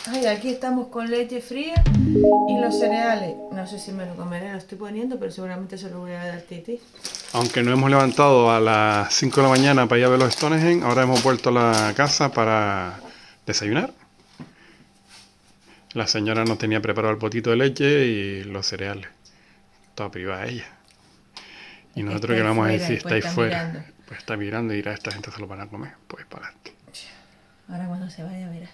Ay, aquí estamos con leche fría y los cereales. No sé si me lo comeré, lo estoy poniendo, pero seguramente se lo voy a dar Titi. Aunque nos hemos levantado a las 5 de la mañana para ir a ver los Stonehenge, ahora hemos vuelto a la casa para desayunar. La señora nos tenía preparado el potito de leche y los cereales. Toda privada ella. Y nosotros que le vamos a decir, estáis fuera. Pues está mirando y dirá, esta gente se lo van a comer. Pues para adelante. Ahora cuando se vaya, verás.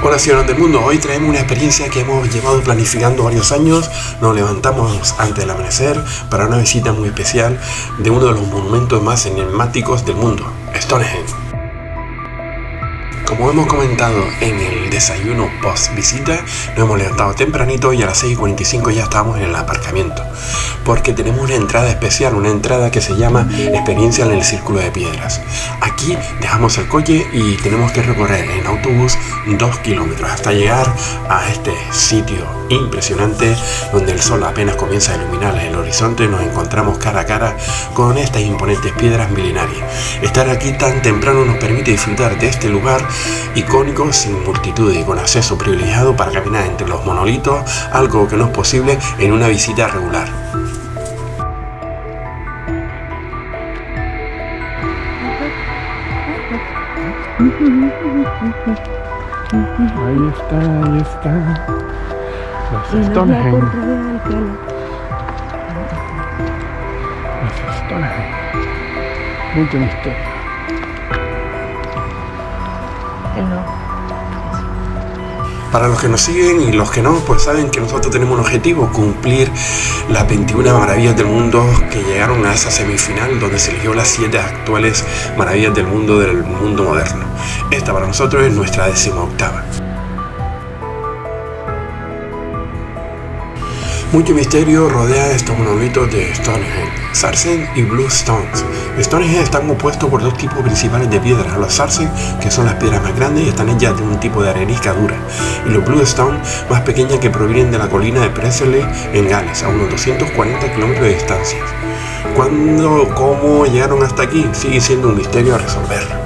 Hola ciudadanos del mundo, hoy traemos una experiencia que hemos llevado planificando varios años. Nos levantamos antes del amanecer para una visita muy especial de uno de los monumentos más enigmáticos del mundo, Stonehenge. Como hemos comentado en el desayuno post visita, nos hemos levantado tempranito y a las 6:45 ya estábamos en el aparcamiento, porque tenemos una entrada especial, una entrada que se llama Experiencia en el Círculo de Piedras. Aquí dejamos el coche y tenemos que recorrer en autobús 2 kilómetros hasta llegar a este sitio impresionante donde el sol apenas comienza a iluminar el horizonte. Nos encontramos cara a cara con estas imponentes piedras milenarias. Estar aquí tan temprano nos permite disfrutar de este lugar icónico sin multitud y con acceso privilegiado para caminar entre los monolitos, algo que no es posible en una visita regular. Ahí está. Los Stonehenge. Los Stonehenge. Mucho misterio. Para los que nos siguen y los que no, pues saben que nosotros tenemos un objetivo: cumplir las 21 maravillas del mundo que llegaron a esa semifinal donde se eligió las 7 actuales maravillas del mundo moderno. Esta para nosotros es nuestra 18ª. Mucho misterio rodea estos monolitos de Stonehenge, Sarsen y Blue Stones. Stonehenge están compuestos por 2 tipos principales de piedras: los Sarsen, que son las piedras más grandes y están hechas de un tipo de arenisca dura, y los Blue Stones, más pequeñas, que provienen de la colina de Presley en Gales, a unos 240 kilómetros de distancia. ¿Cómo llegaron hasta aquí? Sigue siendo un misterio a resolver.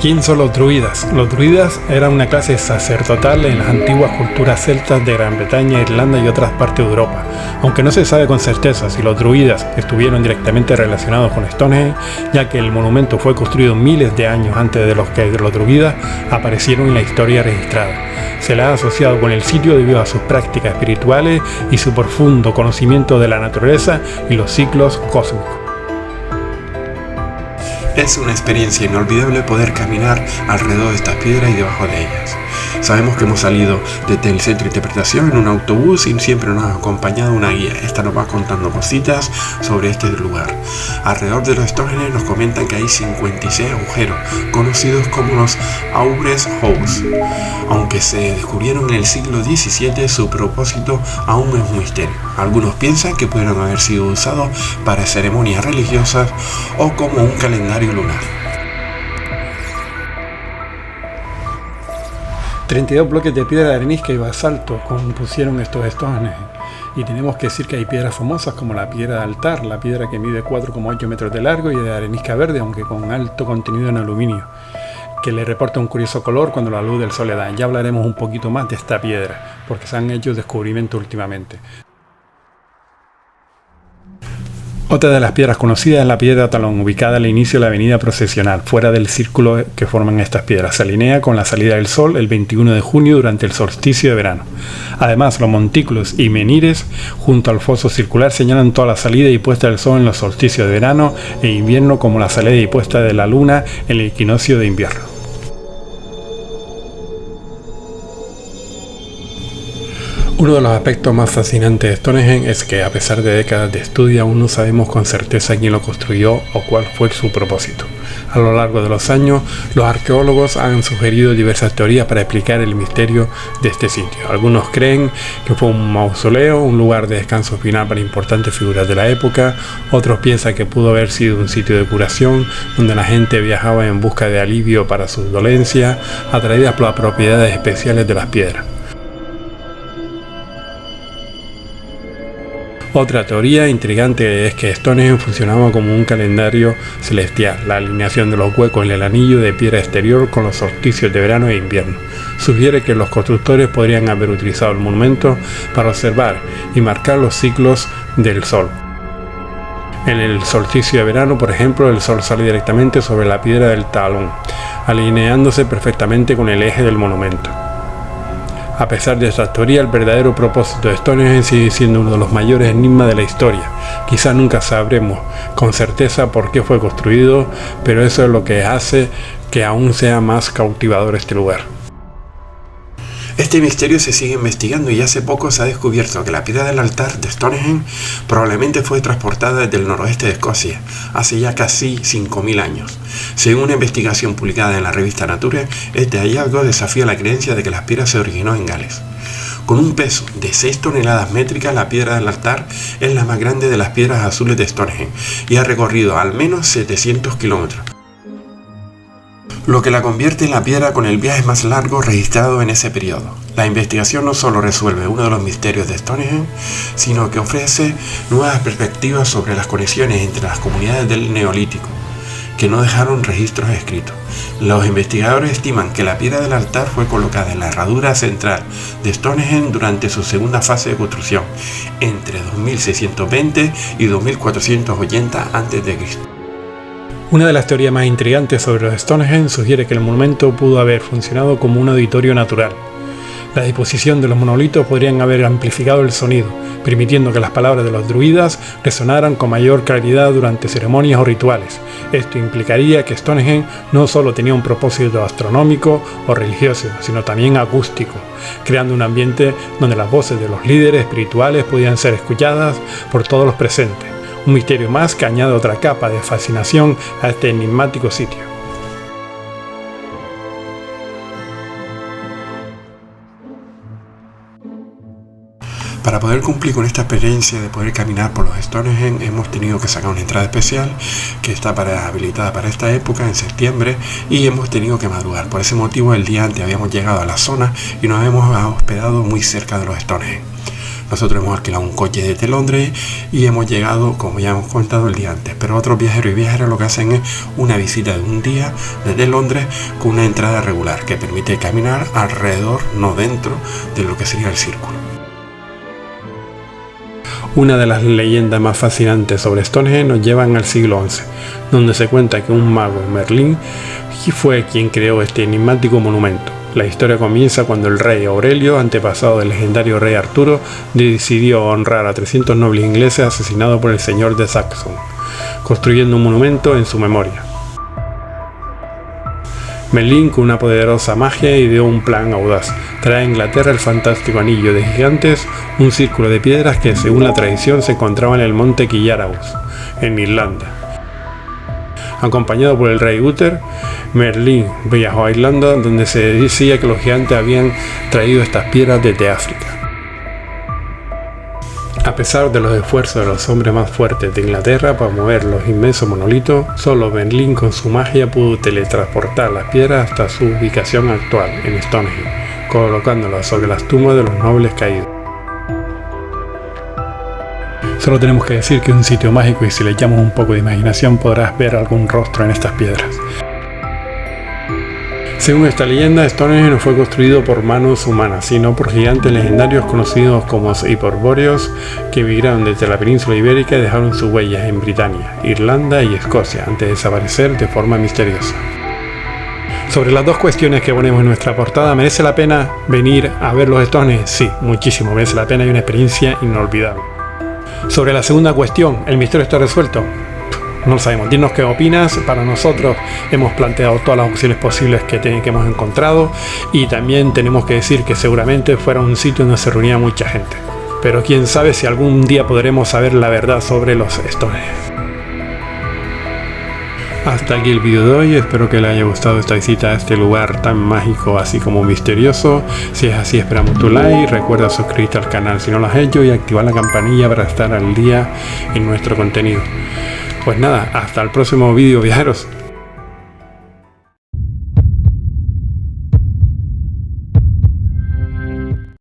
¿Quién son los druidas? Los druidas eran una clase sacerdotal en las antiguas culturas celtas de Gran Bretaña, Irlanda y otras partes de Europa. Aunque no se sabe con certeza si los druidas estuvieron directamente relacionados con Stonehenge, ya que el monumento fue construido miles de años antes de los que los druidas aparecieron en la historia registrada. Se la ha asociado con el sitio debido a sus prácticas espirituales y su profundo conocimiento de la naturaleza y los ciclos cósmicos. Es una experiencia inolvidable poder caminar alrededor de estas piedras y debajo de ellas. Sabemos que hemos salido desde el centro de interpretación en un autobús y siempre nos ha acompañado una guía. Esta nos va contando cositas sobre este lugar. Alrededor de los Stonehenge nos comentan que hay 56 agujeros, conocidos como los Aubrey Holes. Aunque se descubrieron en el siglo XVII, su propósito aún es un misterio. Algunos piensan que pudieron haber sido usados para ceremonias religiosas o como un calendario lunar. 32 bloques de piedra de arenisca y basalto compusieron estos Stonehenge. Y tenemos que decir que hay piedras famosas como la piedra de altar, la piedra que mide 4,8 metros de largo y de arenisca verde, aunque con alto contenido en aluminio, que le reporta un curioso color cuando la luz del sol le da. Ya hablaremos un poquito más de esta piedra, porque se han hecho descubrimientos últimamente. Otra de las piedras conocidas es la piedra talón, ubicada al inicio de la avenida procesional, fuera del círculo que forman estas piedras. Se alinea con la salida del sol el 21 de junio durante el solsticio de verano. Además, los montículos y menires junto al foso circular señalan toda la salida y puesta del sol en los solsticios de verano e invierno, como la salida y puesta de la luna en el equinoccio de invierno. Uno de los aspectos más fascinantes de Stonehenge es que, a pesar de décadas de estudio, aún no sabemos con certeza quién lo construyó o cuál fue su propósito. A lo largo de los años, los arqueólogos han sugerido diversas teorías para explicar el misterio de este sitio. Algunos creen que fue un mausoleo, un lugar de descanso final para importantes figuras de la época. Otros piensan que pudo haber sido un sitio de curación, donde la gente viajaba en busca de alivio para sus dolencias, atraídas por las propiedades especiales de las piedras. Otra teoría intrigante es que Stonehenge funcionaba como un calendario celestial, la alineación de los huecos en el anillo de piedra exterior con los solsticios de verano e invierno. Sugiere que los constructores podrían haber utilizado el monumento para observar y marcar los ciclos del sol. En el solsticio de verano, por ejemplo, el sol sale directamente sobre la piedra del talón, alineándose perfectamente con el eje del monumento. A pesar de esta teoría, el verdadero propósito de Stonehenge sigue siendo uno de los mayores enigmas de la historia. Quizá nunca sabremos con certeza por qué fue construido, pero eso es lo que hace que aún sea más cautivador este lugar. Este misterio se sigue investigando y hace poco se ha descubierto que la piedra del altar de Stonehenge probablemente fue transportada desde el noroeste de Escocia, hace ya casi 5.000 años. Según una investigación publicada en la revista Nature, este hallazgo desafía la creencia de que la piedra se originó en Gales. Con un peso de 6 toneladas métricas, la piedra del altar es la más grande de las piedras azules de Stonehenge y ha recorrido al menos 700 kilómetros. Lo que la convierte en la piedra con el viaje más largo registrado en ese periodo. La investigación no solo resuelve uno de los misterios de Stonehenge, sino que ofrece nuevas perspectivas sobre las conexiones entre las comunidades del Neolítico, que no dejaron registros escritos. Los investigadores estiman que la piedra del altar fue colocada en la herradura central de Stonehenge durante su segunda fase de construcción, entre 2620 y 2480 a.C. Una de las teorías más intrigantes sobre los Stonehenge sugiere que el monumento pudo haber funcionado como un auditorio natural. La disposición de los monolitos podrían haber amplificado el sonido, permitiendo que las palabras de los druidas resonaran con mayor claridad durante ceremonias o rituales. Esto implicaría que Stonehenge no solo tenía un propósito astronómico o religioso, sino también acústico, creando un ambiente donde las voces de los líderes espirituales podían ser escuchadas por todos los presentes. Un misterio más que añade otra capa de fascinación a este enigmático sitio. Para poder cumplir con esta experiencia de poder caminar por los Stonehenge, hemos tenido que sacar una entrada especial que está habilitada para esta época, en septiembre, y hemos tenido que madrugar. Por ese motivo, el día antes habíamos llegado a la zona y nos hemos hospedado muy cerca de los Stonehenge. Nosotros hemos alquilado un coche desde Londres y hemos llegado, como ya hemos comentado, el día antes. Pero otros viajeros y viajeras lo que hacen es una visita de un día desde Londres con una entrada regular que permite caminar alrededor, no dentro de lo que sería el círculo. Una de las leyendas más fascinantes sobre Stonehenge nos llevan al siglo XI, donde se cuenta que un mago, Merlín, fue quien creó este enigmático monumento. La historia comienza cuando el rey Aurelio, antepasado del legendario rey Arturo, decidió honrar a 300 nobles ingleses asesinados por el señor de Saxon, construyendo un monumento en su memoria. Merlín, con una poderosa magia, ideó un plan audaz: traer a Inglaterra el fantástico anillo de gigantes, un círculo de piedras que, según la tradición, se encontraba en el monte Quillaraus, en Irlanda. Acompañado por el rey Uther, Merlín viajó a Irlanda, donde se decía que los gigantes habían traído estas piedras desde África. A pesar de los esfuerzos de los hombres más fuertes de Inglaterra para mover los inmensos monolitos, solo Merlín con su magia pudo teletransportar las piedras hasta su ubicación actual, en Stonehenge, colocándolas sobre las tumbas de los nobles caídos. Solo tenemos que decir que es un sitio mágico y si le echamos un poco de imaginación podrás ver algún rostro en estas piedras. Según esta leyenda, Stonehenge no fue construido por manos humanas, sino por gigantes legendarios conocidos como hiperbóreos que emigraron desde la península ibérica y dejaron sus huellas en Britania, Irlanda y Escocia antes de desaparecer de forma misteriosa. Sobre las dos cuestiones que ponemos en nuestra portada, ¿merece la pena venir a ver los Stonehenge? Sí, muchísimo, merece la pena y una experiencia inolvidable. Sobre la segunda cuestión, ¿el misterio está resuelto? No lo sabemos. Dinos qué opinas. Para nosotros hemos planteado todas las opciones posibles que hemos encontrado y también tenemos que decir que seguramente fuera un sitio donde se reunía mucha gente. Pero quién sabe si algún día podremos saber la verdad sobre los Stonehenge. Hasta aquí el vídeo de hoy, espero que les haya gustado esta visita a este lugar tan mágico así como misterioso. Si es así, esperamos tu like, recuerda suscribirte al canal si no lo has hecho y activar la campanilla para estar al día en nuestro contenido. Pues nada, hasta el próximo vídeo, viajeros.